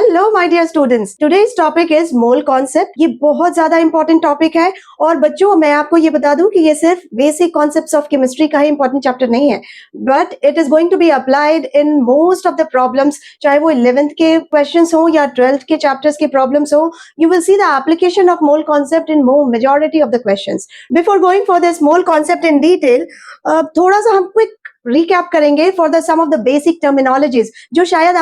Hello my dear students, today's topic is mole concept. ये बहुत ज्यादा इंपॉर्टेंट टॉपिक है और बच्चों मैं आपको ये बता दूं कि ये सिर्फ बेसिक कॉन्सेप्ट्स ऑफ केमिस्ट्री का ही इंपॉर्टेंट चैप्टर नहीं है, but it is going to be applied in most of the problems, चाहे वो 11th के क्वेश्चंस हो या 12th के चैप्टर्स के प्रॉब्लम्स हो। You will see the application of mole concept in majority of the questions. Before going for this mole concept in detail, थोड़ा सा हम क्विक रिकैप करेंगे for the some of the basic terminologies जो शायद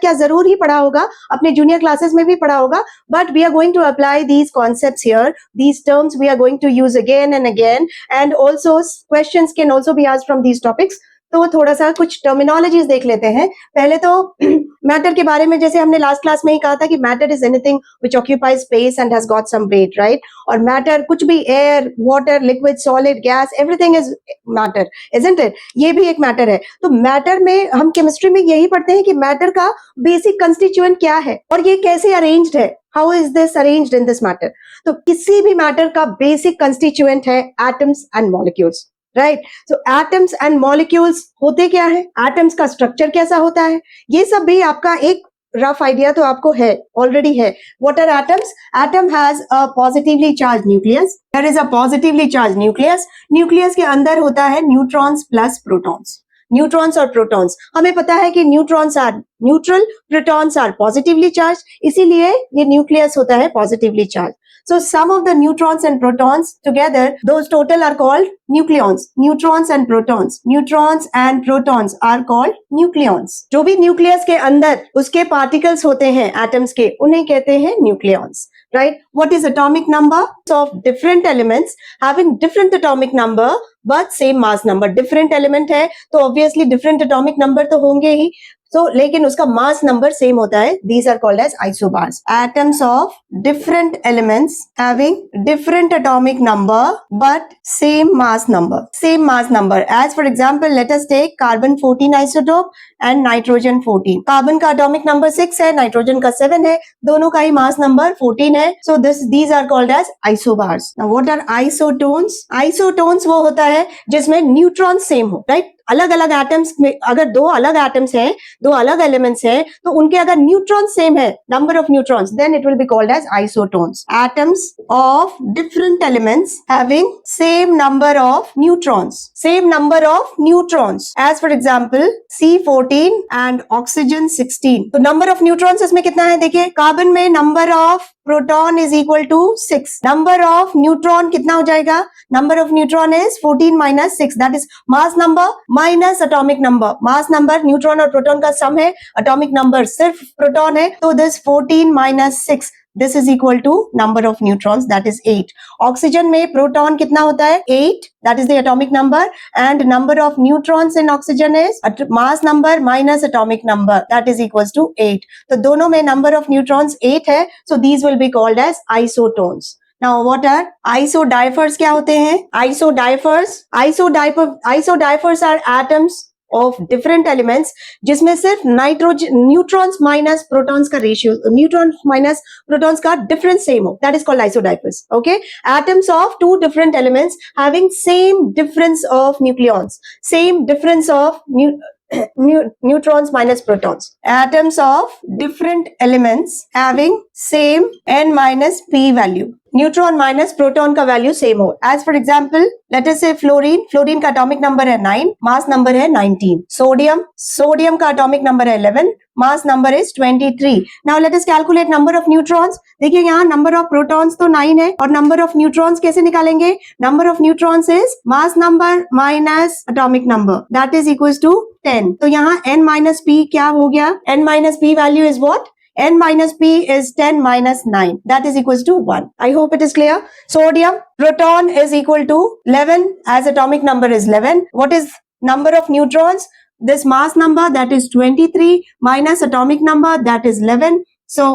क्या जरूर ही पढ़ा होगा, अपने जूनियर क्लासेस में भी पढ़ा होगा, but we are going to apply these concepts here. These terms we are going to use again and again and also questions can also be asked from these topics. तो थोड़ा सा कुछ terminologies देख लेते हैं। पहले तो मैटर के बारे में, जैसे हमने लास्ट क्लास में ही कहा था कि matter is anything which occupies space and has got some weight, right? और मैटर कुछ भी, air, water, liquid, solid, gas, everything is matter, isn't it? ये भी एक मैटर है। तो मैटर में हम केमिस्ट्री में यही पढ़ते हैं कि मैटर का बेसिक कंस्टिट्यूएंट क्या है और ये कैसे अरेंज्ड है, how is this arranged in this matter. तो किसी भी मैटर का बेसिक कंस्टिट्यूएंट है atoms and molecules, right? So atoms and molecules होते क्या है, एटम्स का स्ट्रक्चर कैसा होता है, ये सब भी आपका एक रफ आइडिया तो आपको है, ऑलरेडी है। What are atoms? Atom has a positively charge nucleus. There is a positively charge nucleus. Nucleus के अंदर होता है न्यूट्रॉन्स प्लस प्रोटॉन्स। न्यूट्रॉन्स और प्रोटॉन्स, हमें पता है कि neutrons are neutral, protons are positively charge, इसीलिए ये न्यूक्लियस होता है positively charge. So sum of the neutrons and protons together, those total are called nucleons. Neutrons and protons. Neutrons and protons are called nucleons. जो भी nucleus के अंदर उसके particles होते हैं एटम्स के, उन्हें कहते हैं nucleons, right? What is atomic number of different elements having different atomic number but same mass number? Different element है तो obviously different atomic number तो होंगे ही, तो लेकिन उसका मास नंबर सेम होता है। These are called as isobars. Atoms of different elements having different atomic number but same mass number. Same mass number. As for example, let us take carbon 14 isotope and nitrogen 14. Carbon का atomic number 6 है, nitrogen का 7 है, दोनों का ही mass number 14 है। So these are called as isobars. Now what are isotones? Isotones वो होता है जिसमें न्यूट्रॉन सेम हो, right? अलग अलग एटम्स में अगर दो अलग एटम्स हैं, दो अलग एलिमेंट्स हैं, तो उनके अगर न्यूट्रॉन सेम है, number of neutrons, then it will be called as isotones. Atoms of different elements having same number of neutrons, same number of neutrons, as for example C14 and oxygen 16। तो number of neutrons इसमें कितना है? देखिए, carbon में number of proton is equal to 6, number of neutron कितना हो जाएगा? Number of neutron is 14 minus 6, that is mass number minus atomic number. Mass number neutron और प्रोटॉन का सम है, एटॉमिक नंबर सिर्फ प्रोटॉन है, तो this 14 minus 6, this is equal to number of neutrons, that is 8. Oxygen में proton कितना होता है? 8, that is the atomic number, and number of neutrons in oxygen is mass number minus atomic number, that is equals to 8. तो दोनों में number of neutrons 8 है, so these will be called as isotones. Now what are isodiapers? क्या होते हैं isodiapers are atoms of different elements जिसमें सिर्फ neutrons minus protons का रेशियो, न्यूट्रॉन्स माइनस प्रोटॉन्स का डिफरेंस सेम हो, that is called isodiapers. Okay, atoms of two different elements having same difference of nucleons, same difference of neutrons minus protons. Atoms of different elements having same n minus p value, neutron minus proton का value same हो। As for example let us say fluorine, fluorine का atomic number है 9, mass number है 19। Sodium, sodium का atomic number है 11, mass number is 23। Now let us calculate number of neutrons. देखिए यहाँ number of protons तो 9 है और नंबर ऑफ न्यूट्रॉन्स कैसे निकालेंगे? Number of neutrons is mass number minus atomic number, that is equal to 10। तो यहाँ n माइनस p क्या हो गया? n minus p value is what? n minus p is 10 minus 9, that is equals to 1. I hope it is clear. Sodium, proton is equal to 11 as atomic number is 11. What is number of neutrons? This mass number, that is 23, minus atomic number, that is 11. So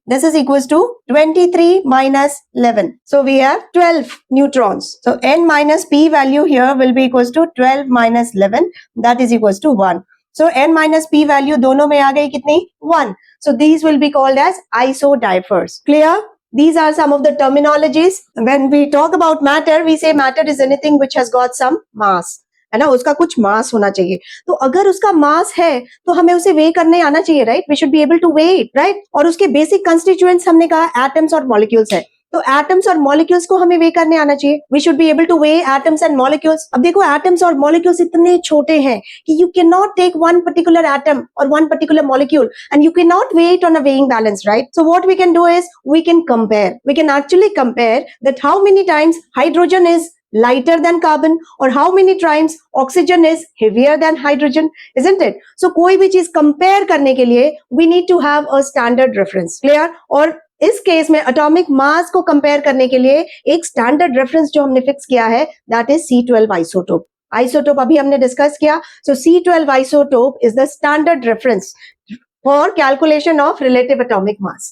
this is equals to 23 minus 11. So we have 12 neutrons. So n minus p value here will be equals to 12 minus 11, that is equals to 1. So n minus p value दोनों में आ गई कितनी? 1. So these will be called as isodiapers. Clear? These are some of the terminologies. When we talk about matter, we say matter is anything which has got some mass. है ना, उसका कुछ मास होना चाहिए। तो अगर उसका मास है तो हमें उसे वे करने आना चाहिए, right? We should be able to weigh it, right? और उसके बेसिक कंस्टिट्यूएंट्स हमने कहा एटम्स और मॉलिक्यूल्स है, तो एटम्स और मॉलिक्यूल्स को हमें वे करने आना चाहिए। We should be able to weigh atoms and molecules. अब देखो एटम्स और मॉलिक्यूल्स इतने छोटे हैं कि you can not take one particular atom और one particular molecule and you can not weigh it on a weighing balance, right? So what we can do is we can compare. We can actually compare that how many times hydrogen is lighter than carbon or how many times oxygen is heavier than hydrogen, isn't it? So कोई भी चीज compare करने के लिए we need to have a standard reference, clear? और इस case में atomic mass को कंपेयर करने के लिए एक स्टैंडर्ड रेफरेंस जो हमने फिक्स किया है that is C12 isotope. Isotope अभी हमने डिस्कस किया, सो C12 isotope is the standard reference for calculation of relative atomic mass.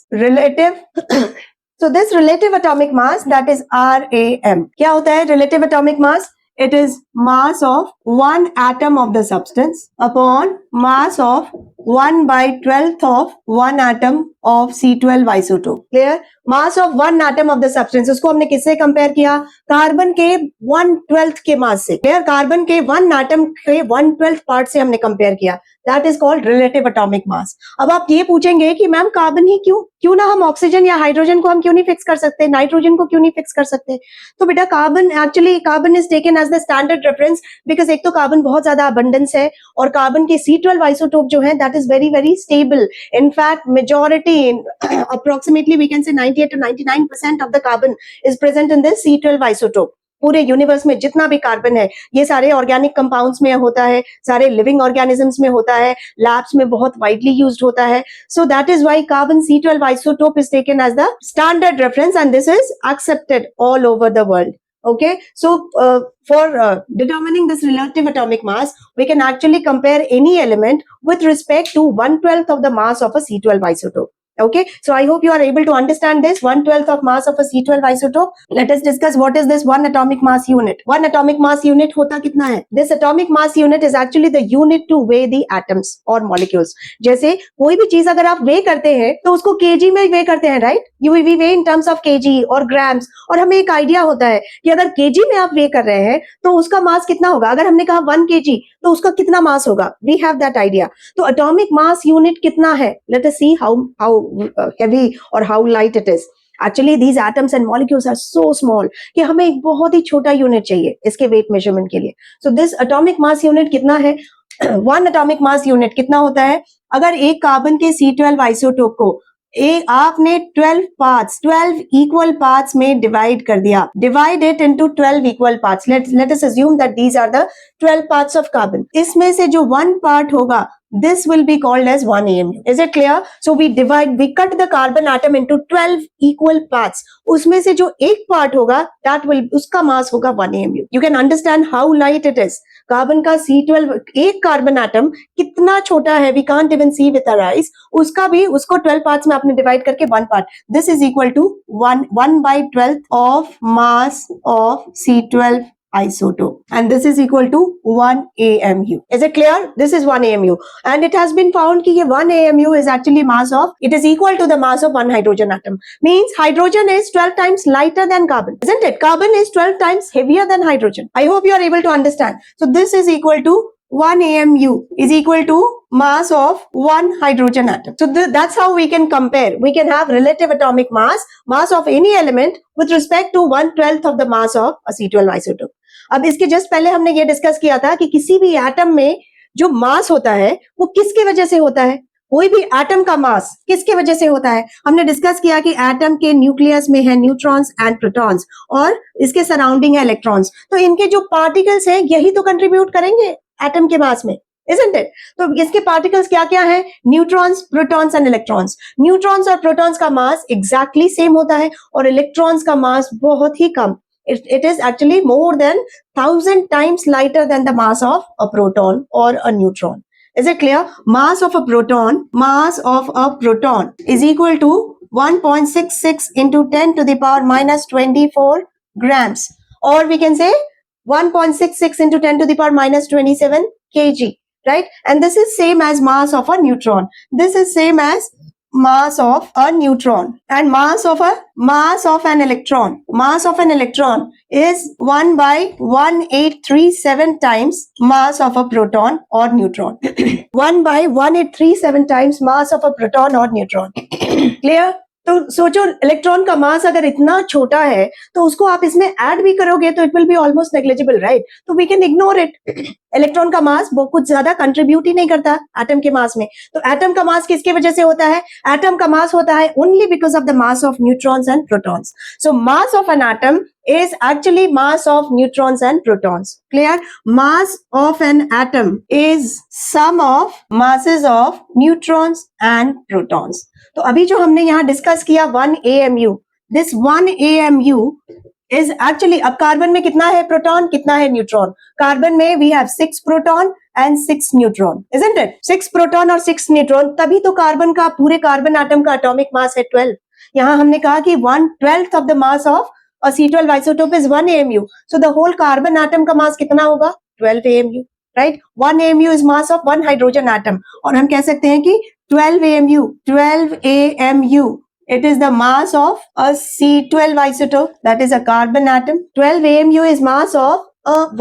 So this relative atomic mass, that is RAM. क्या होता है relative atomic mass? It is mass of one atom of the substance upon mass of 1/12th of one atom of C12 isotope. Clear? Mass of one atom of the substance. उसको हमने किससे compare किया? Carbon के 1/12th के मास से। Clear? Carbon के 1 atom के 1/12th part से हमने कंपेयर किया। That is called relative atomic mass. अब आप ये पूछेंगे कि मैम कार्बन ही क्यों ना हम ऑक्सीजन या हाइड्रोजन को हम क्यों नहीं फिक्स कर सकते, नाइट्रोजन को क्यों नहीं फिक्स कर सकते? तो बेटा carbon is taken as the standard reference because एक तो कार्बन बहुत ज्यादा अबंडेंस है और कार्बन के C12 आइसोटोप जो है that is very very stable. In fact majority approximately we can say 98 to 99% of the carbon is present in this C12 isotope. पूरे यूनिवर्स में जितना भी कार्बन है ये सारे ऑर्गेनिक कंपाउंड्स में होता है, सारे लिविंग ऑर्गेनिजम्स में होता है, लैब्स में बहुत वाइडली यूज्ड होता है। So that is why carbon C12 isotope is taken as the standard reference and this is accepted all over the world. Okay, so for determining this relative atomic mass, we can actually compare any element with respect to 1/12th of the mass of a C12 isotope. Okay, so I hope you are able to understand this 1/12th of mass of a C12 isotope. Let us discuss what is this one atomic mass unit. One atomic mass unit होता कितना है? This atomic mass unit is actually the unit to weigh the atoms or molecules. जैसे कोई भी चीज अगर आप weigh करते हैं तो उसको kg में weigh करते हैं, right? We weigh in terms of kg और grams और हमें एक आइडिया होता है कि अगर kg में आप weigh कर रहे हैं तो उसका मास कितना होगा। अगर हमने कहा 1 kg तो उसका कितना मास होगा? We have that idea. तो atomic mass unit कितना है? Let us see how heavy or how light it is. Actually these atoms and molecules are so small कि हमें एक बहुत ही छोटा यूनिट चाहिए इसके वेट मेजरमेंट के लिए। So this atomic mass unit कितना है? One atomic mass unit कितना होता है? अगर एक कार्बन के C12 आइसोटोप को आपने 12 इक्वल पार्ट्स में डिवाइड कर दिया, divide it into 12 equal parts. Let us assume that these are the 12 parts of carbon. इसमें से जो 1 पार्ट होगा this will be called as 1 AMU. Is it clear? So we cut the carbon atom into 12 equal parts. उसमें से जो एक part होगा उसका मास होगा 1 AMU. You can understand how light it is. Carbon का C12 एक कार्बन एटम कितना छोटा है, we can't even see with our eyes. उसको 12 पार्ट्स में आपने डिवाइड करके 1 part, this is equal to 1/12th of mass of C12 isotope and this is equal to 1 AMU. Is it clear? This is 1 AMU and it has been found कि ये 1 AMU is actually it is equal to the mass of one hydrogen atom. Means hydrogen is 12 times lighter than carbon, isn't it? Carbon is 12 times heavier than hydrogen. I hope you are able to understand. So this is equal to 1 AMU is equal to mass of one hydrogen atom. So that's how we can compare. We can have relative atomic mass of any element with respect to 1/12th of the mass of a C12 isotope. अब इसके just पहले हमने ये discuss किया था कि किसी भी एटम में जो मास होता है वो किसकी वजह से होता है। कोई भी एटम का मास किसकी वजह से होता है? हमने डिस्कस किया कि एटम के न्यूक्लियस में है न्यूट्रॉन्स एंड प्रोटॉन्स और इसके सराउंडिंग है इलेक्ट्रॉन्स। तो इनके जो पार्टिकल्स हैं यही तो कंट्रीब्यूट करेंगे एटम के मास में, isn't it? तो इसके पार्टिकल्स क्या क्या है? Neutrons, protons and electrons. Neutrons और प्रोटॉन्स का मास एग्जैक्टली सेम होता है और इलेक्ट्रॉन्स का मास बहुत ही कम। It is actually more than 1000 times lighter than the mass of a proton or a neutron. Is it clear? Mass of a proton is equal to 1.66 into 10 to the power minus 24 grams, or we can say 1.66 into 10 to the power minus 27 kg, right? And this is same as mass of a neutron. This is same as mass of a neutron and mass of an electron. Mass of an electron is 1 by 1837 times mass of a proton or neutron. 1 by 1837 times mass of a proton or neutron. Clear? तो सोचो electron का मास अगर इतना छोटा है तो उसको आप इसमें ऐड भी करोगे तो it will be almost negligible, right? तो we can ignore it. Electron का मास बहुत कुछ ज्यादा कंट्रीब्यूट ही नहीं करता एटम के मास में. तो एटम का मास किसके वजह से होता है? एटम का मास होता है only because of the mass of neutrons and protons. So mass of an atom is actually mass of neutrons and protons. Clear? Mass of an atom is sum of masses of neutrons and protons. तो अभी जो हमने यहाँ discuss किया 1 AMU, this 1 AMU is actually, अब carbon में कितना है प्रोटॉन, कितना है न्यूट्रॉन? कार्बन में we have 6 proton and 6 neutron, isn't it? 6 proton और 6 न्यूट्रॉन, तभी तो कार्बन का, पूरे कार्बन एटम का एटॉमिक मास है 12. यहाँ हमने कहा कि 1/12 of the mass of a C12 isotope is 1 AMU. So the whole carbon atom का मास कितना होगा? 12 AMU, right? 1 AMU is mass of 1 hydrogen atom. और हम कह सकते हैं कि 12 AMU, 12 AMU, it is the mass of a C12 isotope, that is a carbon atom. 12 AMU is mass of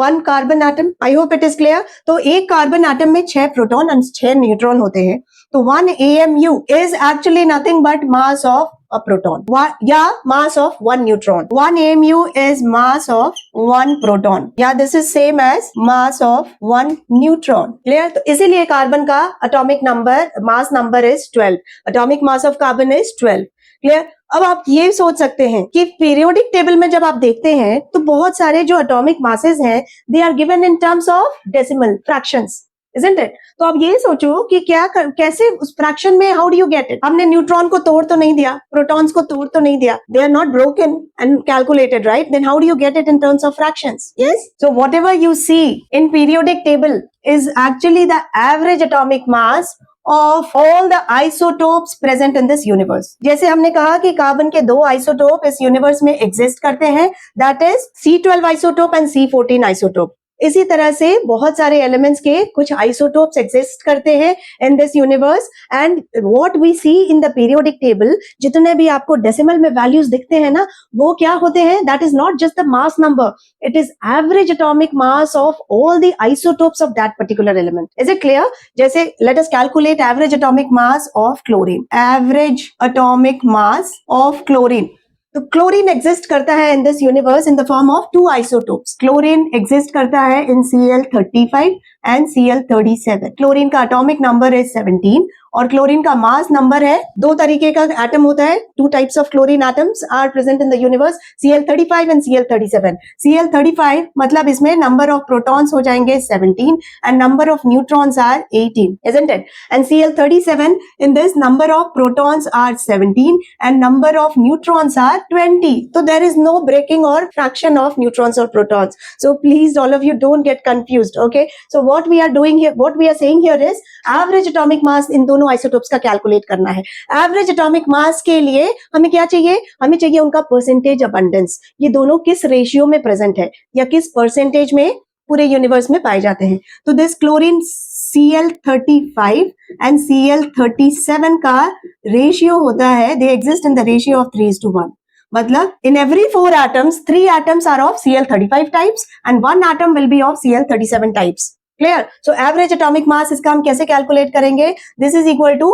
one carbon atom. I hope it is clear. तो एक carbon atom में 6 proton और 6 न्यूट्रॉन होते हैं. तो 1 AMU is actually nothing but mass of a proton. Yeah, mass of 1 neutron. 1 AMU is mass of 1 proton. Yeah, this is same as mass of 1 neutron. Clear? तो इसीलिए carbon का atomic number, mass number is 12. Atomic mass of carbon is 12. Clear? अब आप ये सोच सकते हैं कि पीरियोडिक टेबल में जब आप देखते हैं तो बहुत सारे जो एटॉमिक मासेस हैं, they are given in terms of decimal fractions, isn't it? तो अब ये सोचो कि कैसे उस फ्रैक्शन में, how do you get it? हमने न्यूट्रॉन को तोड़ तो नहीं दिया, प्रोटॉन्स को तोड़ तो नहीं दिया, they are not broken and calculated, right? Then how do you get it in terms of fractions? Yes, so whatever you see in periodic table is actually the average atomic mass of all the isotopes present in this universe. जैसे हमने कहा कि carbon के 2 isotope इस universe में exist करते हैं, that is C12 isotope and C14 isotope. इसी तरह से बहुत सारे एलिमेंट्स के कुछ आइसोटोप्स एग्जिस्ट करते हैं in this universe. And what we see in the periodic table, जितने भी आपको डेसिमल में वैल्यूज दिखते हैं ना, वो क्या होते हैं? That is not just the mass number, it is average atomic mass of all the isotopes of that particular element. Is it clear? जैसे let us calculate average atomic mass of chlorine. Average atomic mass of chlorine. तो chlorine exist करता है in this universe in the form of 2 isotopes. Chlorine exist करता है in Cl35 and Cl37. Chlorine का atomic number is 17 और chlorine का मास number है. 2 तरीके का एटम होता है, 2 types of chlorine atoms are present in the universe, Cl35 and Cl37. Cl35 मतलब इसमें नंबर ऑफ प्रोटॉन्स हो जाएंगे 17 and number of neutrons are 18, isn't it? And Cl37 in this number of protons are 17 and number of neutrons are 20. So there is no breaking or fraction of neutrons or protons. So please all of you don't get confused, okay? So what we are doing here, what we are saying here is average atomic mass इन दोनों isotopes का calculate करना है. Average atomic मास के लिए हमें क्या चाहिए? हमें चाहिए उनका परसेंटेज अबंडेंस. ये दोनों किस रेशियो में प्रेजेंट है या किस परसेंटेज में पूरे यूनिवर्स में पाए जाते हैं. तो this chlorine Cl35 and Cl37 का रेशियो होता है, they exist in the ratio of 3:1. मतलब in every 4 atoms, 3 atoms are of Cl35 types and 1 atom will be of Cl37 types. Clear? So average atomic mass इसका हम कैसे calculate करेंगे? This is equal to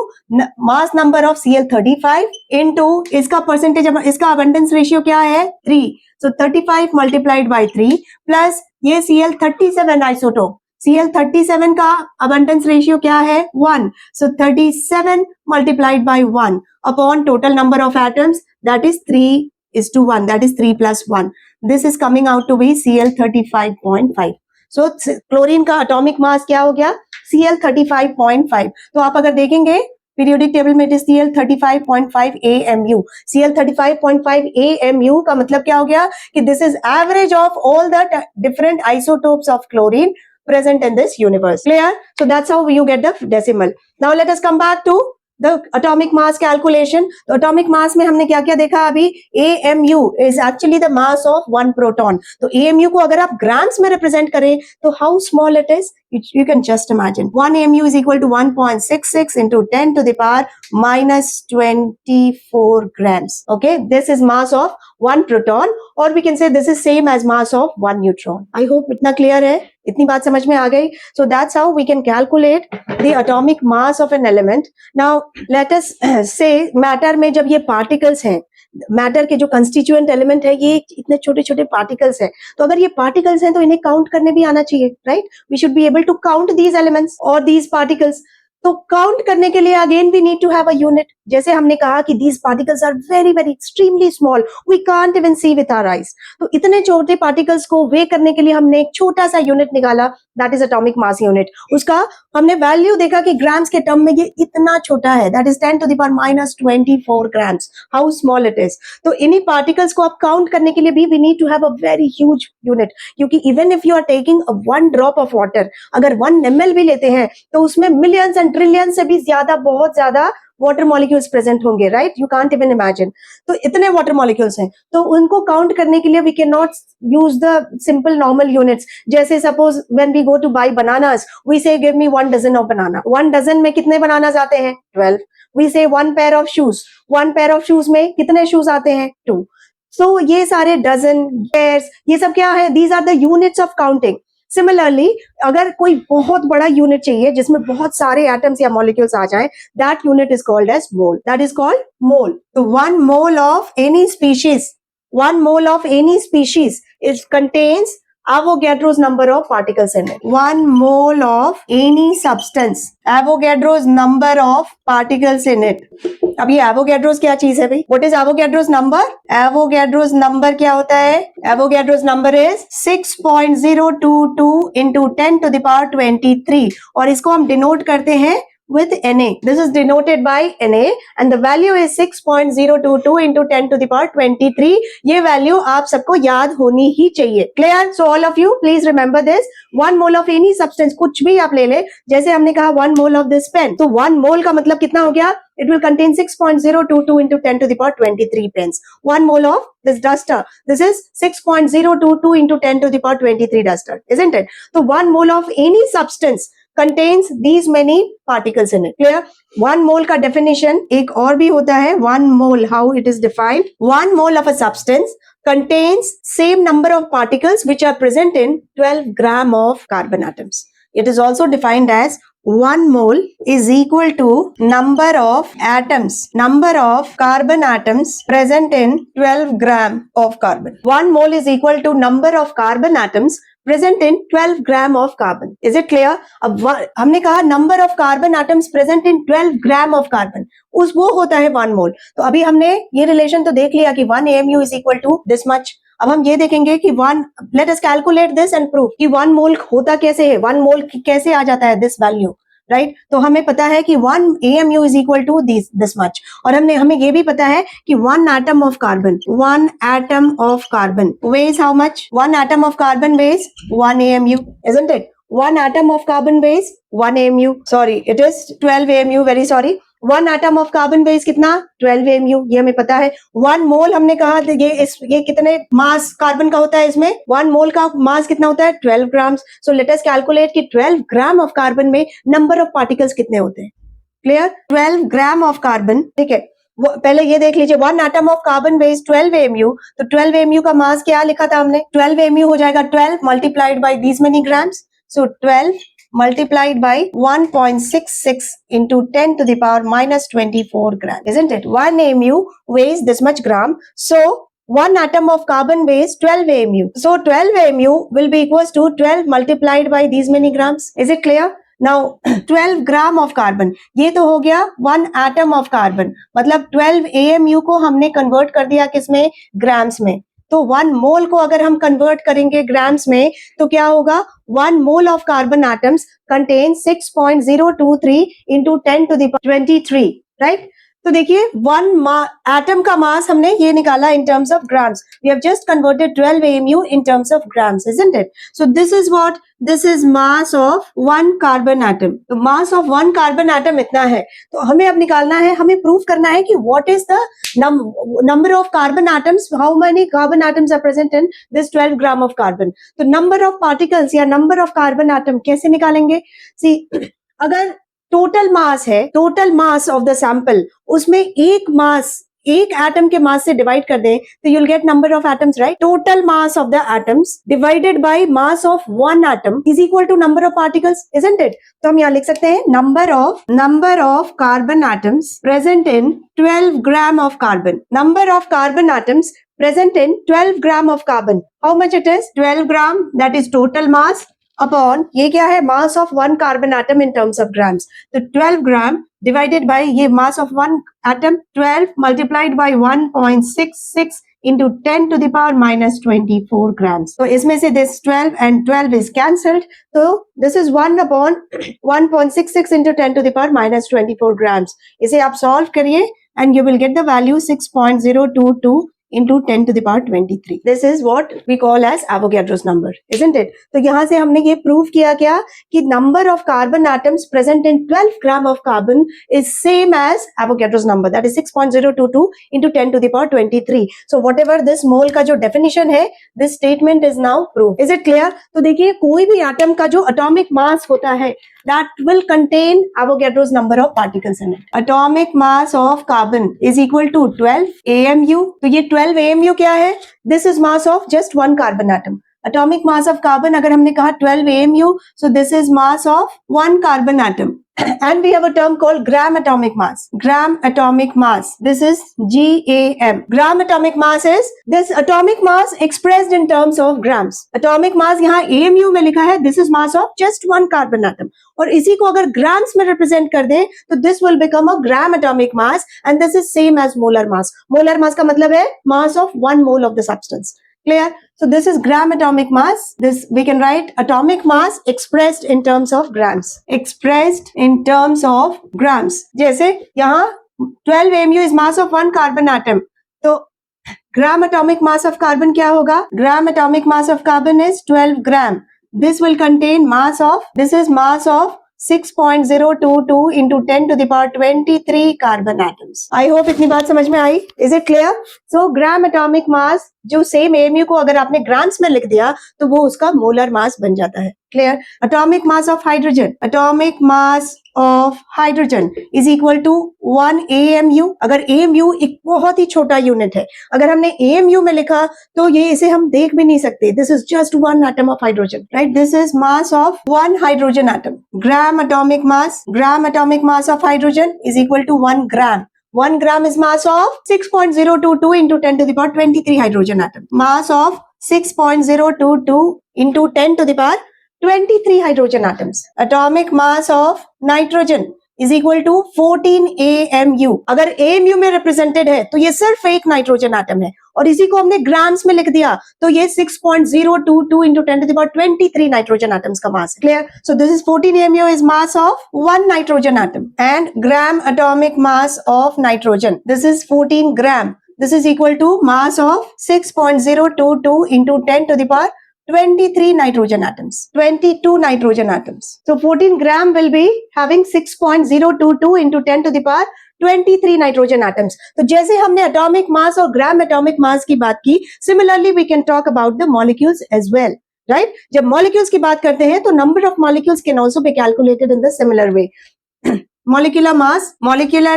mass number of Cl35 into इसका percentage, इसका abundance ratio क्या है? 3. So 35 multiplied by 3 plus ये Cl37 isotope, Cl37 का abundance ratio क्या है? 1. So 37 multiplied by 1 upon total number of atoms, that is 3:1, that is 3 plus 1. This is coming out to be Cl35.5. So chlorine का atomic mass क्या हो गया? Cl35.5. तो आप अगर देखेंगे पीरियोडिक टेबल में, it is Cl35.5 AMU. Cl35.5 AMU का मतलब क्या हो गया कि this is average of all the different isotopes of chlorine present in this universe. Clear? So that's how you get the decimal. Now let us come back to the atomic mass calculation. तो atomic mass में हमने क्या क्या देखा अभी, AMU is actually the mass of one proton. तो AMU को अगर आप ग्राम्स में रिप्रेजेंट करें तो how small it is, you can just imagine 1 AMU is equal to 1.66 into 10 to the power minus 24 grams. Okay, this is mass of one proton, or we can say this is same as mass of one neutron. I hope इतना clear है, इतनी बात समझ में आ गई. So that's how we can calculate the atomic mass of an element. Now let us say matter में जब ये particles हैं, मैटर के जो कंस्टिट्यूएंट एलिमेंट है ये इतने छोटे छोटे पार्टिकल्स हैं, तो अगर ये पार्टिकल्स हैं तो इन्हें काउंट करने भी आना चाहिए, right? We should be able to count these elements और दीज पार्टिकल्स. तो काउंट करने के लिए again we need to have a unit. जैसे हमने कहा कि these particles are very very extremely small, we can't even see with our eyes. तो इतने छोटे पार्टिकल्स को वे करने के लिए हमने एक छोटा सा यूनिट निकाला, that is atomic mass unit. उसका हमने वैल्यू देखा कि ग्राम्स के टर्म में ये इतना छोटा है, that is 10 to the power minus 24 grams. How small it is. तो इन्हीं पार्टिकल्स को आप काउंट करने के लिए भी we need to have a very huge unit, क्योंकि even if you are taking a 1 drop of water, अगर 1 ml भी लेते हैं तो उसमें मिलियंस एंड ट्रिलियन से भी ज्यादा, बहुत ज्यादा वाटर मॉलिक्यूल्स प्रेजेंट होंगे, right? You can't even imagine. तो इतने वाटर मॉलिक्यूल्स हैं, तो उनको काउंट करने के लिए we can not use the simple normal units. जैसे suppose when we go to buy bananas, we say give me 1 dozen of banana. 1 dozen में कितने बनानास आते हैं? 12. वी से 1 pair of shoes, 1 pair of shoes में कितने shoes आते हैं? 2. सो ये सारे डजन, पेयर्स, ये सब क्या है? These are the units of counting. Similarly अगर कोई बहुत बड़ा यूनिट चाहिए जिसमें बहुत सारे एटम्स या मॉलिक्यूल्स आ जाएं, that unit is called as mole. That is called mole. तो 1 mole of any species, 1 mole of any species, it contains Avogadro's number of particles in it. 1 mole of any substance, Avogadro's number of particles in it. अब ये Avogadro's क्या चीज है भाई? What is Avogadro's number? Avogadro's number क्या होता है? Avogadro's number is 6.022 into 10 to the power 23, और इसको हम डिनोट करते हैं with Na. This is denoted by Na and the value is 6.022 into 10 to the power 23. ये value आप सबको याद होनी ही चाहिए. Clear? So all of you please remember this. 1 mole of any substance, कुछ भी आप ले ले, जैसे हमने कहा 1 mole of this pen, तो 1 mole का मतलब कितना हो गया? It will contain 6.022 into 10 to the power 23 pens. 1 mole of this duster, this is 6.022 into 10 to the power 23 duster, isn't it? So 1 mole of any substance contains these many particles in it. Clear? 1 mole का definition एक और भी होता है. 1 mole, how it is defined? 1 mole of a substance contains same number of particles which are present in 12 gram of carbon atoms. It is also defined as 1 mole is equal to number of atoms, number of carbon atoms present in 12 gram of carbon. 1 mole is equal to number of carbon atoms present in 12 gram of carbon. Is it clear? अब हमने कहा number of carbon atoms present in 12 gram of carbon, उस वो होता है 1 mole. तो अभी हमने ये रिलेशन तो देख लिया कि 1 AMU is equal to this much. अब हम ये देखेंगे कि let us calculate this and prove कि 1 mole होता कैसे है, 1 mole कैसे आ जाता है this value, राइट? तो हमें पता है कि 1 AMU is equal to this much, और हमें ये भी पता है कि 1 atom of carbon, 1 atom of carbon weighs how much? 1 atom of carbon weighs 1 AMU, isn't it? 1 atom of carbon weighs 1 AMU. Sorry, it is 12 AMU. Very sorry. 1 atom of carbon weighs कितना? 12 AMU. ये हमें पता है. 1 mole हमने कहा ये कितने mass carbon का होता है इसमें? 1 mole का मास कितना होता है? 12 grams. So let us calculate कि 12 gram of carbon में number of particles कितने होते हैं. Clear? 12 gram of carbon, ठीक है. पहले ये देख लीजिए, 1 atom of carbon weighs 12 AMU. तो 12 AMU का मास क्या लिखा था हमने? 12 AMU हो जाएगा 12 multiplied by these many grams. So 12 multiplied by 1.66 into 10 to the power minus 24 gram, isn't it? 1 AMU weighs this much gram. So 1 atom of carbon weighs 12 AMU. So 12 AMU will be equals to 12 multiplied by these many grams. Is it clear? Now 12 gram of carbon, ये तो हो गया 1 atom of carbon, मतलब 12 AMU को हमने convert कर दिया किसमें? ग्राम्स में. तो 1 मोल को अगर हम कन्वर्ट करेंगे ग्राम्स में तो क्या होगा? 1 mole of carbon atoms contain 6.023 into 10 to the 23, right? तो देखिए वन एटम का मास हमने ये निकाला in terms of grams. We have just converted 12 AMU in terms of grams, isn't it? So this is what, this is mass of one carbon atom. तो mass of one carbon atom इतना है. तो हमें अब निकालना है, हमें prove करना है कि what is the number of carbon atoms, how many carbon atoms are present in this 12 gram of carbon. तो number of particles या number of carbon atom कैसे निकालेंगे? See, अगर टोटल मास है, total mass of the sample, उसमें एक atom के मास से डिवाइड कर दें तो you'll get number of atoms, right? Total mass of the atoms divided by mass of one atom is equal to number of particles, isn't it? तो हम यहाँ लिख सकते हैं number of carbon atoms present in 12 gram of carbon. Number of carbon atoms present in 12 gram of carbon. How much it is? 12 gram, that is total mass upon, ये क्या है? Mass of one carbon atom in terms of grams. तो 12 gram divided by ये mass of one atom, 12 multiplied by 1.66 into 10 to the power minus 24 grams. तो इसमें से this 12 and 12 is cancelled. तो this is 1 upon 1.66 into 10 to the power minus 24 grams. इसे आप solve करिए and you will get the value 6.022 into 10 to the power 23. This is what we call as Avogadro's number, isn't it? तो यहाँ से हमने ये prove किया क्या कि number of carbon atoms present in 12 gram of carbon is same as Avogadro's number, that is 6.022 into 10 to the power 23. So whatever this mole का जो definition है, this statement is now proved. Is it clear? तो देखिए कोई भी atom का जो atomic mass होता है, that will contain Avogadro's number of particles in it. Atomic mass of carbon is equal to 12 AMU. तो ये 12 AMU क्या है? This is mass of just one carbon atom. Atomic mass of carbon अगर हमने कहा 12 AMU, so this is mass of one carbon atom. And we have a term called gram atomic mass. Gram atomic mass. This is GAM. Gram atomic mass is this atomic mass expressed in terms of grams. Atomic mass यहाँ AMU में लिखा है. This is mass of just one carbon atom. और इसी को अगर grams में represent कर दें तो this will become a gram atomic mass and this is same as molar mass. Molar mass का मतलब है mass of one mole of the substance. Clear? So this is gram atomic mass. This we can write atomic mass expressed in terms of grams. Expressed in terms of grams. जैसे यहाँ 12 AMU is mass of one carbon atom. तो gram atomic mass of carbon क्या होगा? Gram atomic mass of carbon is 12 gram. This will contain mass of, this is mass of 6.022 into 10 to the power 23 carbon atoms. I hope इतनी बात समझ में आई. Is it clear? So gram atomic mass जो same AMU को अगर आपने grams में लिख दिया तो वो उसका मोलर मास बन जाता है. Clear? Atomic mass of hydrogen, atomic mass of hydrogen is equal to 1 AMU. अगर AMU एक बहुत ही छोटा यूनिट है, अगर हमने AMU में लिखा तो ये इसे हम देख भी नहीं सकते. This is just one atom of hydrogen, right? This is mass of one hydrogen atom. Gram atomic mass of hydrogen is equal to 1 gram. 1 gram is mass of 6.022 into 10 to the power 23 hydrogen atom. Mass of 6.022 into 10 to the power 23 hydrogen atoms. Atomic mass of nitrogen is equal to 14 AMU. अगर AMU में represented है तो ये सिर्फ एक nitrogen atom है और इसी को हमने ग्राम्स में लिख दिया तो ये 6.022 into 10 to the power 23 nitrogen atoms का मास है. Clear? So this is 14 AMU is mass of one nitrogen atom and gram atomic mass of nitrogen. This is 14 gram. This is equal to mass of 6.022 into 10 to the power 23 nitrogen atoms, 22 nitrogen atoms. So 14 gram will be having 6.022 into 10 to the power 23 nitrogen atoms. तो जैसे हमने atomic mass और gram atomic mass की बात की, similarly we can talk about the molecules as well, right? जब molecules की बात करते हैं तो number of molecules can also be calculated in the similar way. molecular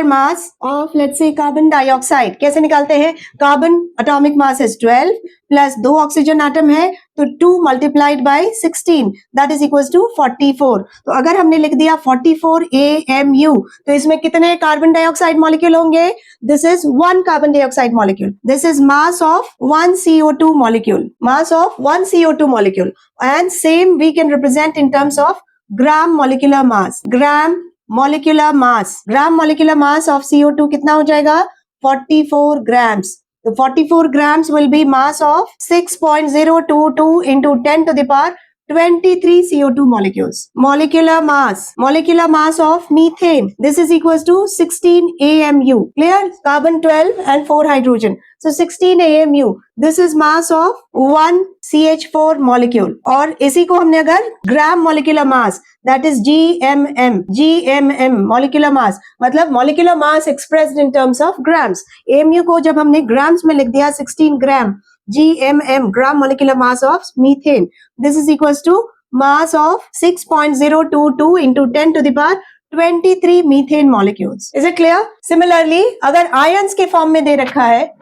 mass of let's say carbon dioxide कैसे निकालते हैं? Carbon atomic mass is 12 plus 2 oxygen atom है तो 2 multiplied by 16 that is equals to 44. तो अगर हमने लिख दिया 44 AMU तो इसमें कितने कार्बन डाइऑक्साइड मॉलिक्यूल होंगे? This is one carbon dioxide molecule. This is mass of one CO2 molecule. Mass of one CO2 molecule. And same we can represent in terms of gram molecular mass. Gram molecular mass of CO2 कितना हो जाएगा? 44 grams. So 44 grams will be mass of 6.022 into 10 to the power 23 CO2 molecules. Molecular mass of methane, this is equals to 16 AMU. Clear? Carbon 12 and 4 hydrogen. So 16 AMU, this is mass of 1 CH4 molecule. और इसी को हमने अगर ग्राम molecular mass, that is GMM molecular mass, मतलब molecular mass expressed in terms of grams. AMU को जब हमने grams में लिख दिया 16 ग्राम, GMM, gram molecular mass of methane, this is equals to mass of 6.022 into 10 to the power 23 methane molecules. Is it clear? Similarly, अगर ions के form में दे रखा है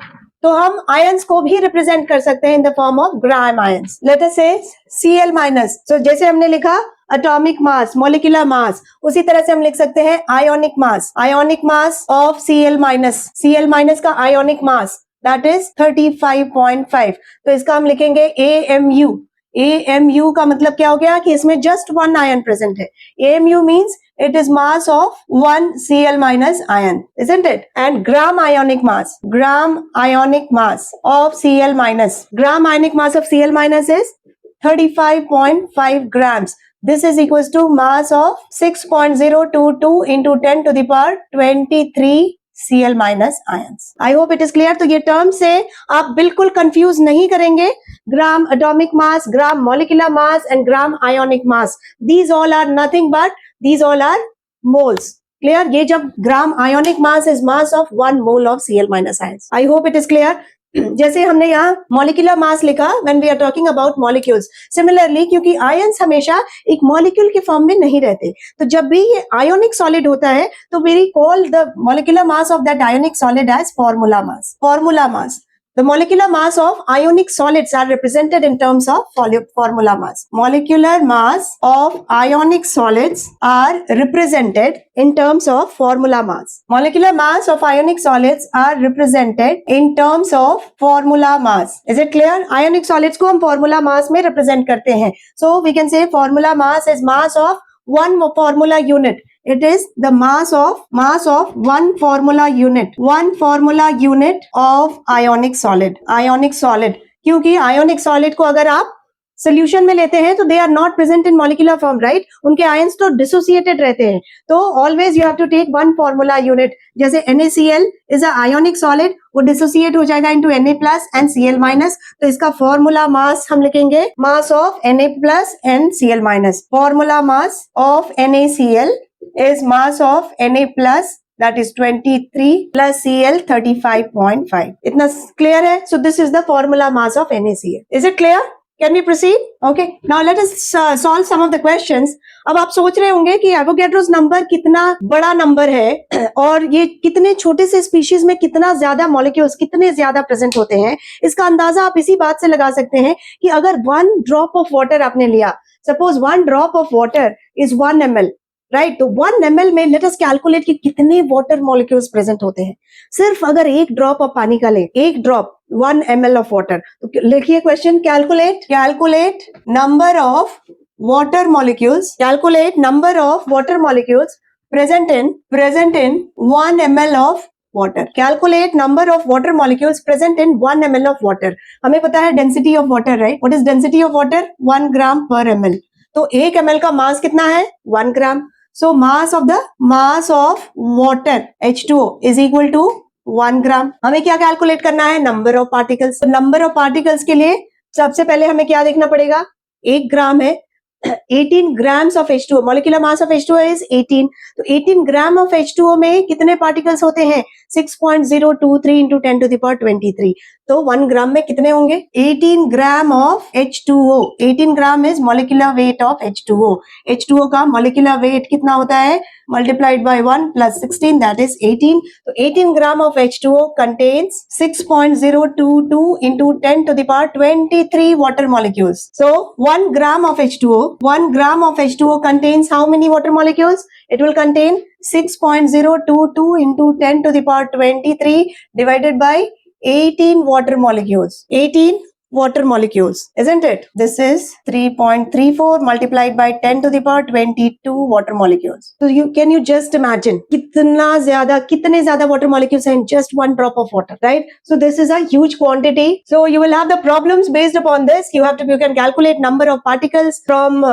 तो हम ions को भी represent कर सकते हैं in the form of gram ions. Let us say Cl minus. So जैसे हमने लिखा atomic mass, molecular mass, उसी तरह से हम लिख सकते हैं ionic mass of Cl minus. Cl minus का ionic mass that is 35.5. तो इसका हम लिखेंगे AMU. AMU का मतलब क्या हो गया कि इसमें just one ion present है. AMU means it is mass of 1 Cl minus ion, isn't it? And gram ionic mass of Cl minus. Gram ionic mass of Cl minus is 35.5 grams. This is equals to mass of 6.022 into 10 to the power 23 Cl minus ions. I hope it is clear. तो ये term से आप बिल्कुल confuse नहीं करेंगे. Gram atomic mass, gram molecular mass and gram ionic mass. These all are nothing but these all are moles. Clear? ये जब gram ionic mass is mass of 1 mole of Cl minus ions. I hope it is clear. जैसे हमने यहाँ molecular mass लिखा when we are talking about molecules. Similarly, क्योंकि ions हमेशा एक molecule के form में नहीं रहते, तो जब भी ये ionic solid होता है तो we call the molecular mass of that ionic solid as formula mass. Formula mass. The molecular mass of ionic solids are represented in terms of formula mass. Molecular mass of ionic solids are represented in terms of formula mass. Molecular mass of ionic solids are represented in terms of formula mass. Is it clear? Ionic solids को हम formula mass में represent करते हैं. So we can say formula mass is mass of one formula unit. It is the mass of one formula unit of ionic solid. Ionic solid. क्योंकि ionic solid को अगर आप solution में लेते हैं तो they are not present in molecular form, right? उनके ions तो dissociated रहते हैं. तो always you have to take one formula unit. जैसे NaCl is a ionic solid, वो dissociate हो जाएगा into Na plus and Cl minus. तो इसका formula mass हम लिखेंगे mass of Na plus and Cl minus. Formula mass of NaCl is mass of Na plus, that is 23 plus Cl 35.5. इतना clear है? So this is the formula mass of NaCl. Is it clear? Can we proceed? Okay. Now let us solve some of the questions. अब आप सोच रहे होंगे कि Avogadro's number कितना बड़ा नंबर है और ये कितने छोटे से स्पीशीज में कितना ज्यादा मॉलिक्यूल्स कितने ज्यादा प्रेजेंट होते हैं. इसका अंदाजा आप इसी बात से लगा सकते हैं कि अगर 1 ड्रॉप ऑफ वाटर आपने लिया, suppose 1 drop of water is 1 ml, right? तो 1 ml में लेट अस कैलकुलेट कि कितने वाटर मॉलिक्यूल्स प्रेजेंट होते हैं. सिर्फ अगर एक ड्रॉप ऑफ पानी का ले, एक ड्रॉप 1 ml ऑफ वाटर, तो लिखिए question, calculate number of water molecules, present in 1 ml of water. Calculate number of water molecules present in 1 ml of water. हमें पता है density of water, right? What is density of water? 1 gram per ml. तो 1 ml का मास कितना है? 1 gram. So mass of water H2O is equal to 1 gram. हमें क्या calculate करना है? Number of particles. तो नंबर ऑफ पार्टिकल्स के लिए सबसे पहले हमें क्या देखना पड़ेगा? 1 ग्राम है. 18 grams of H2O, molecular mass of H2O is 18. तो 18 ग्राम of H2O में कितने पार्टिकल्स होते हैं? 6.023 into 10 to the power 23. तो 1 ग्राम में कितने होंगे? 18 ग्राम of H2O. 18 gram is molecular weight of H2O. H2O का molecular weight कितना होता है? Multiplied by 1 plus 16, that is 18. तो 18 ग्राम of H2O contains 6.022 into 10 to the power 23 water molecules. So 1 gram of H2O contains how many water molecules? It will contain 6.022 into 10 to the power 23 divided by 18 water molecules. 18 water molecules, isn't it? This is 3.34 multiplied by 10 to the power 22 water molecules. So can you just imagine कितने ज़्यादा water molecules हैं in just one drop of water, right? So this is a huge quantity. So you will have the problems based upon this. You can calculate number of particles from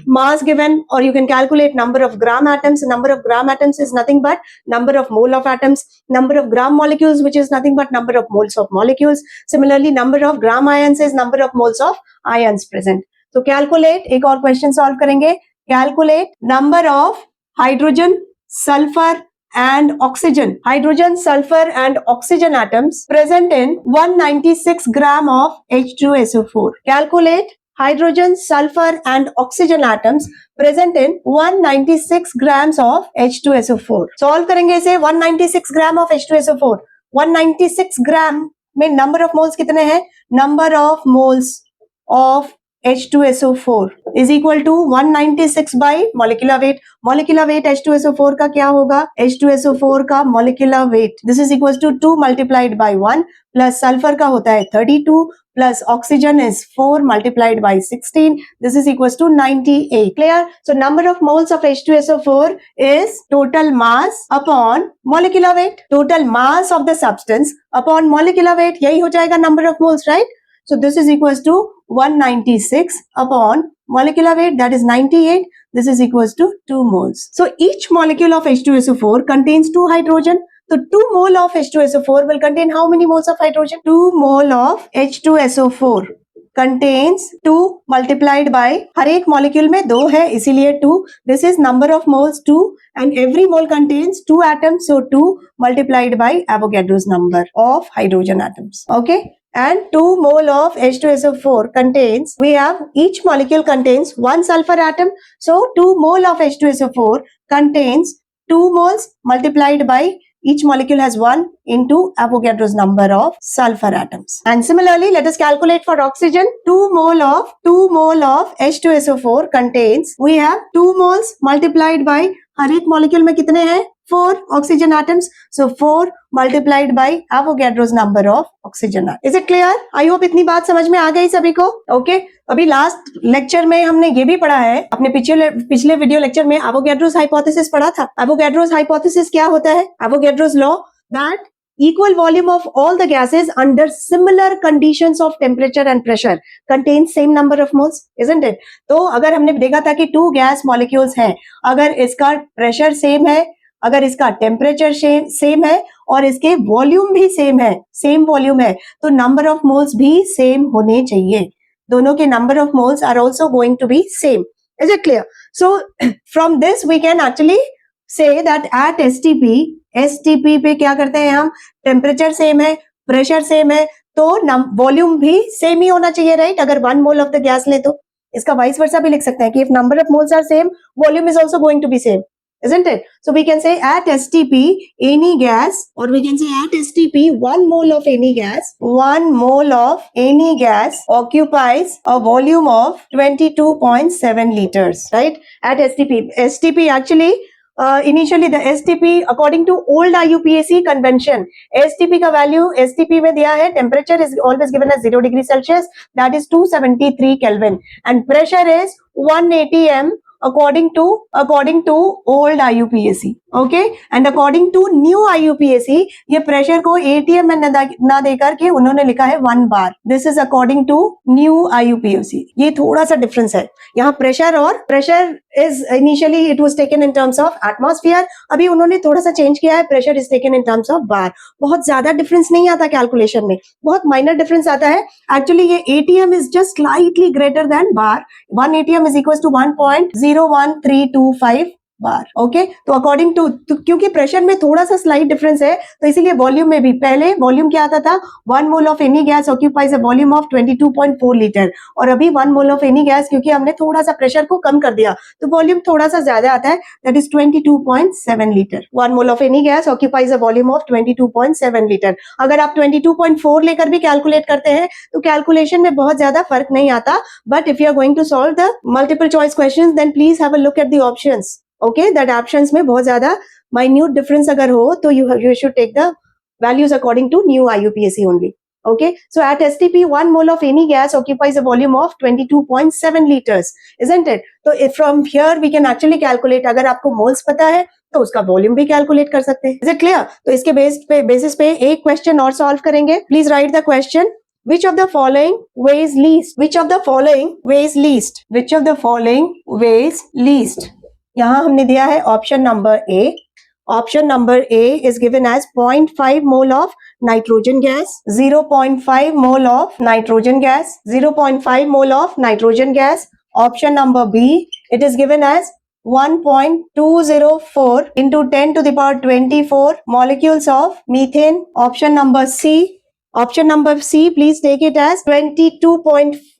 mass given, or you can calculate number of gram atoms. Number of gram atoms is nothing but number of mole of atoms. Number of gram molecules, which is nothing but number of moles of molecules. Similarly, number of gram ions is number of moles of ions present. So calculate, एक और question solve करेंगे. Calculate number of hydrogen, sulfur and oxygen. Hydrogen, sulfur and oxygen atoms present in 196 gram of H2SO4. Calculate hydrogen, sulfur and oxygen atoms present in 196 grams of H2SO4. Solve करेंगे इसे. 196 gram of H2SO4. 196 gram में number of moles कितने हैं? Number of moles of H2SO4 is equal to 196 by molecular weight. Molecular weight H2SO4 का क्या होगा? H2SO4 का molecular weight, this is equals to 2 multiplied by 1 plus sulfur का होता है 32 plus oxygen is 4 multiplied by 16. This is equals to 98. Clear? So number of moles of H2SO4 is total mass upon molecular weight. Total mass of the substance upon molecular weight. यही हो जाएगा number of moles, right? So this is equals to 196 upon molecular weight, that is 98. This is equals to 2 moles. So each molecule of H2SO4 contains 2 hydrogen. So 2 mole of H2SO4 will contain how many moles of hydrogen? 2 mole of H2SO4 contains 2 multiplied by, हर एक molecule में 2 है इसीलिए 2. This is number of moles 2 and every mole contains 2 atoms, so 2 multiplied by Avogadro's number of hydrogen atoms. Okay? And 2 mole of H2SO4 contains, we have each molecule contains 1 sulfur atom. So 2 mole of H2SO4 contains 2 moles multiplied by each molecule has 1 into Avogadro's number of sulfur atoms. And similarly, let us calculate for oxygen. 2 mole of H2SO4 contains, we have 2 moles multiplied by, हर एक molecule में कितने हैं? 4 oxygen atoms. So 4 multiplied by Avogadro's number of oxygen atoms. Is it clear? I hope इतनी बात समझ में आ गई सभी को. Okay? अभी लास्ट लेक्चर में हमने ये भी पढ़ा है, अपने पिछले वीडियो लेक्चर में Avogadro's hypothesis पढ़ा था. Avogadro's hypothesis क्या होता है? Avogadro's law that equal volume of all the gases under similar conditions of temperature and pressure contains same number of moles, isn't it? तो अगर हमने देखा था कि 2 gas molecules हैं, अगर इसका pressure same है, अगर इसका टेम्परेचर सेम है और इसके वॉल्यूम भी सेम है, सेम वॉल्यूम है, तो नंबर ऑफ मोल्स भी सेम होने चाहिए. दोनों के number of moles are also going to be same. Is it clear? So from this we can actually say that at STP पे क्या करते हैं हम? टेम्परेचर सेम है, प्रेशर सेम है, तो वॉल्यूम भी सेम ही होना चाहिए, राइट? अगर 1 मोल ऑफ द गैस ले तो इसका वाइस वर्सा भी लिख सकते हैं कि if number of moles are same, volume is also going to be same. Isn't it? So we can say at STP any gas, or we can say at STP 1 mole of any gas occupies a volume of 22.7 liters, right? At STP actually initially the STP according to old IUPAC convention, STP का value STP में दिया है, temperature is always given as 0 degree Celsius, that is 273 Kelvin, and pressure is 1 atm according to old IUPAC. Okay? And according to new IUPAC, ये pressure को ATM में ना देकर के उन्होंने लिखा है 1 bar. This is according to new IUPAC. ये थोड़ा सा डिफरेंस है. यहाँ pressure is initially it was taken in terms of atmosphere. अभी उन्होंने थोड़ा सा चेंज किया है, pressure is taken in terms of bar. बहुत ज्यादा डिफरेंस नहीं आता कैलकुलेशन में, बहुत माइनर डिफरेंस आता है. एक्चुअली ये ATM is just slightly greater than bar. 1 ATM is equals to 1.01325 bar. Okay, तो अकॉर्डिंग टू, क्योंकि प्रेशर में थोड़ा सा स्लाइट डिफरेंस है, तो इसीलिए वॉल्यूम में भी पहले वॉल्यूम क्या आता था? 1 mole of any gas occupies a volume of 22.4 litre, और अभी 1 मोल ऑफ एनी गैस, क्योंकि हमने थोड़ा सा प्रेशर को कम कर दिया, तो वॉल्यूम थोड़ा सा ज्यादा आता है, that is 22.7 litre. 1 mole of any gas occupies a volume of 22.7 litre. अगर आप 22.4 लेकर भी कैलकुलेट करते हैं तो कैलकुलेशन में बहुत ज्यादा फर्क नहीं आता. But if you are going to solve the multiple choice questions, then please have a look at the options. Okay, that options में बहुत ज्यादा minute difference अगर हो तो you should take the values according to new IUPAC only. Okay, so at STP, 1 mole of any gas occupies a volume of 22.7 liters, isn't it? So if from here we can actually calculate, अगर आपको moles पता है तो उसका volume भी calculate कर सकते हैं. Is it clear? तो इसके बेसिस पे एक क्वेश्चन और सॉल्व करेंगे. Please right the question. Which of the following weighs least? Which of the following weighs least? Which of the following weighs least? यहाँ हमने दिया है option number A. Option number A is given as 0.5 mole of nitrogen gas, 0.5 mole of nitrogen gas, 0.5 mole of nitrogen gas. Option number B, it is given as 1.204 into 10 to the power 24 molecules of methane. Option number C, please take it as 22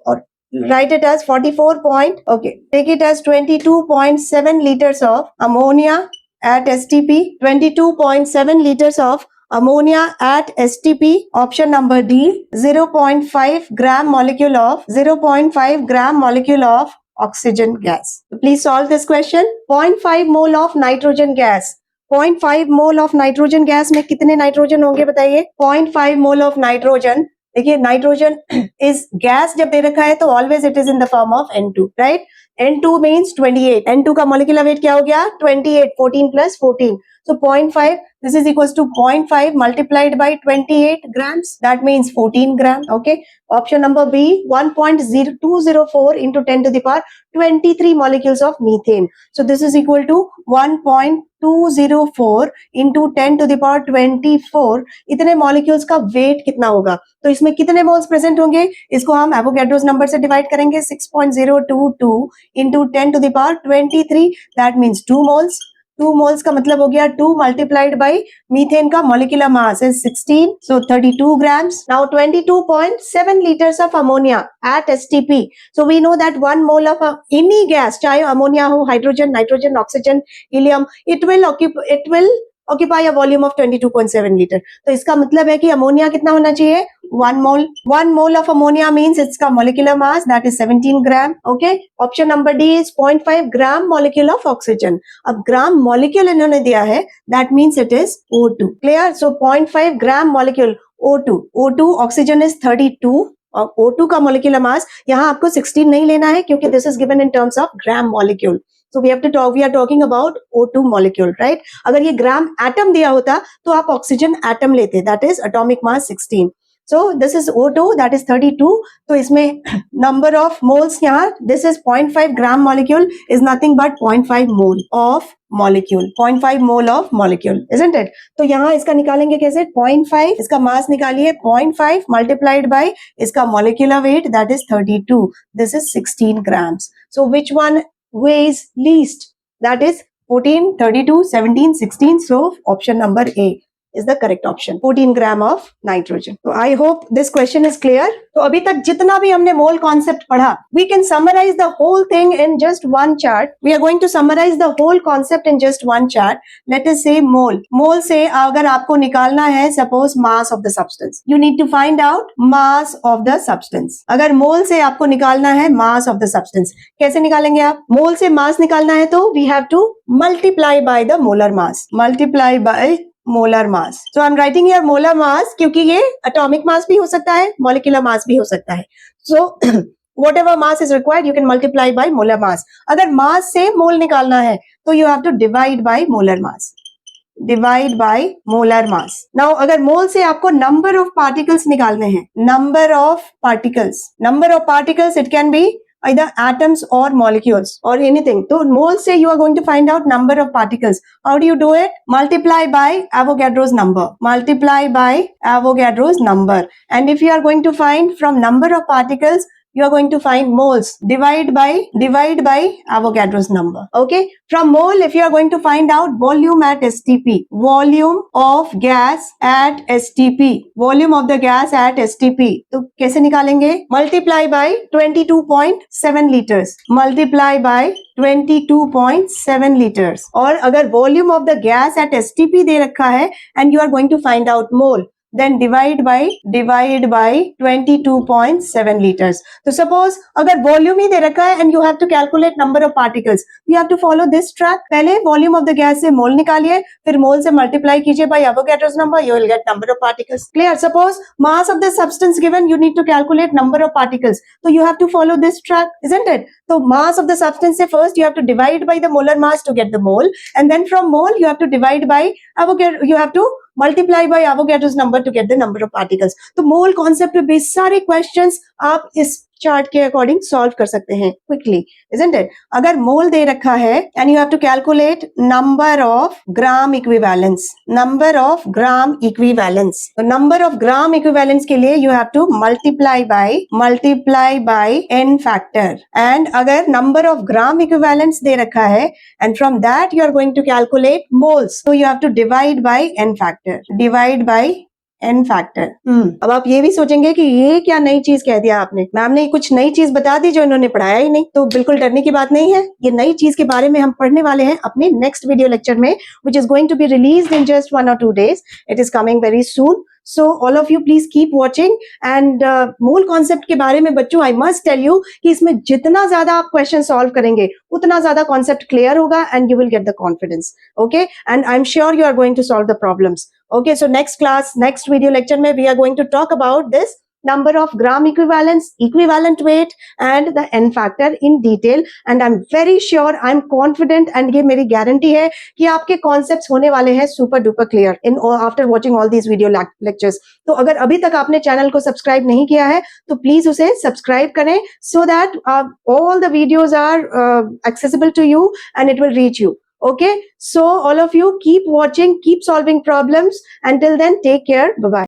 or write it as 44 point. Okay, take it as 22.7 liters of ammonia at STP, 22.7 liters of ammonia at STP. Option number D, 0.5 gram molecule of oxygen gas. Please solve this question. 0.5 mole of nitrogen gas. 0.5 mole of nitrogen gas में कितने nitrogen होंगे बताइए. 0.5 mole of nitrogen. देखिए nitrogen is gas जब दे रखा है तो always it is in the form of N2, right. N2 means 28. N2 का molecular weight क्या हो गया? 28. 14 plus 14. So 0.5. This is equals to 0.5 multiplied by 28 grams. That means 14 gram. Okay. Option number B, 1.0204 into 10 to the power 23 molecules of methane. So this is equal to 1.204 into 10 to the power 24. इतने molecules का weight कितना होगा? तो इसमें कितने moles present होंगे? इसको हम एवोगैड्रोस नंबर से डिवाइड करेंगे. 6.022 into 10 to the power 23. That means 2 moles. 2 moles का मतलब हो गया 2 multiplied by methane का molecular mass is 16. So 32 grams. Now 22.7 liters of ammonia at STP. So we know that 1 mole of any gas, चाहे ammonia हो, hydrogen, nitrogen, oxygen, helium, it will occupy a volume of 22.7 liter. तो इसका मतलब है कि ammonia कितना होना चाहिए? 1 mole. 1 mole of ammonia means its का molecular mass that is 17 gram. Okay. Option number D is 0.5 gram molecule of oxygen. अब gram molecule इन्होंने दिया है, that means it is O2. Clear? So 0.5 gram molecule O2. O2 oxygen is 32. और O2 का molecular mass यहाँ आपको 16 नहीं लेना है क्योंकि this is given in terms of gram molecule. So we are talking about O2 molecule, right? अगर ये ग्राम एटम दिया होता तो आप ऑक्सीजन एटम लेते, that is atomic mass 16. So this is O2, that is 32. तो इसमें number of moles यहाँ, this is 0.5 gram molecule is nothing but 0.5 mole of molecule, 0.5 mole of molecule, isn't it? तो यहाँ इसका निकालेंगे कैसे? 0.5, इसका मास निकालिए. 0.5 multiplied by इसका molecular weight, that is 32. This is 16 grams. So which one weighs least? That is 14, 32, 17, 16. So option number A is the correct option. 14 gram of nitrogen. So I hope this question is clear. तो अभी तक जितना भी हमने mole concept पढ़ा, we can summarize the whole thing in just one chart. We are going to summarize the whole concept in just one chart. Let us say mole. Mole से अगर आपको निकालना है suppose mass of the substance, you need to find out mass of the substance. अगर mole से आपको निकालना है mass of the substance, कैसे निकालेंगे आप? mole से mass निकालना है तो we have to multiply by the molar mass. Multiply by molar mass. So I'm writing here molar mass क्योंकि ये atomic mass भी हो सकता है, molecular mass भी हो सकता है. So whatever mass is required, you can multiply by molar mass. अगर mass से mole निकालना है तो you have to divide by molar mass. Divide by molar mass. Now अगर mole से आपको number of particles निकालने हैं, number of particles it can be either atoms or molecules or anything. So mole say you are going to find out number of particles. How do you do it? Multiply by Avogadro's number. Multiply by Avogadro's number. And if you are going to find from number of particles, you are going to find moles. Divide by Avogadro's number. Okay. From mole, if you are going to find out volume at STP, volume of gas at STP, volume of the gas at STP. तो कैसे निकालेंगे? Multiply by 22.7 liters. Multiply by 22.7 liters. और अगर volume of the gas at STP दे रखा है and you are going to find out mole. then divide by 22.7 liters. तो suppose अगर volume ही दे रखा है and you have to calculate number of particles, you have to follow this track. पहले volume of the gas से mole निकालिए, फिर mole से multiply कीजिए by Avogadro's number, you will get number of particles. Clear? Suppose mass of the substance given, you need to calculate number of particles. So you have to follow this track, isn't it? So mass of the substance से first you have to divide by the molar mass to get the mole, and then from mole you have to divide by Avogadro, you have to multiply by Avogadro's number to get the number of particles. तो mole concept पे base सारे questions आप इस chart के according solve कर सकते हैं quickly, isn't it? अगर मोल दे रखा है and you have to calculate number of gram equivalents, number of gram equivalents. तो number of gram equivalents के लिए you have to multiply by n factor. And अगर number of gram equivalents दे रखा है and from that you are going to calculate moles, so you have to divide by n factor. Divide by n factor. अब आप ये भी सोचेंगे कि ये क्या नई चीज कह दिया आपने, मैम ने कुछ नई चीज बता दी जो इन्होंने पढ़ाया ही नहीं. तो बिल्कुल डरने की बात नहीं है, ये नई चीज के बारे में हम पढ़ने वाले हैं अपने नेक्स्ट वीडियो लेक्चर में, which is going to be released in just 1 or 2 days. It is coming very soon. So all of you please keep watching and मूल कॉन्सेप्ट के बारे में बच्चों I must tell you कि इसमें जितना ज्यादा आप क्वेश्चन सॉल्व करेंगे उतना ज्यादा कॉन्सेप्ट क्लियर होगा and you will get the confidence. Okay, and I'm sure you are going to solve the problems. Okay, so next class, next video lecture में we are going to talk about this number of gram equivalents, equivalent weight and the n factor in detail, and I'm very sure, I'm confident and ये मेरी guarantee है कि आपके concepts होने वाले हैं super duper clear in after watching all these video lectures. तो अगर अभी तक आपने चैनल को सब्सक्राइब नहीं किया है तो प्लीज उसे सब्सक्राइब करें so that all the videos are accessible to you and it will reach you. Okay, so all of you keep watching, keep solving problems. Until then, take care. Bye bye.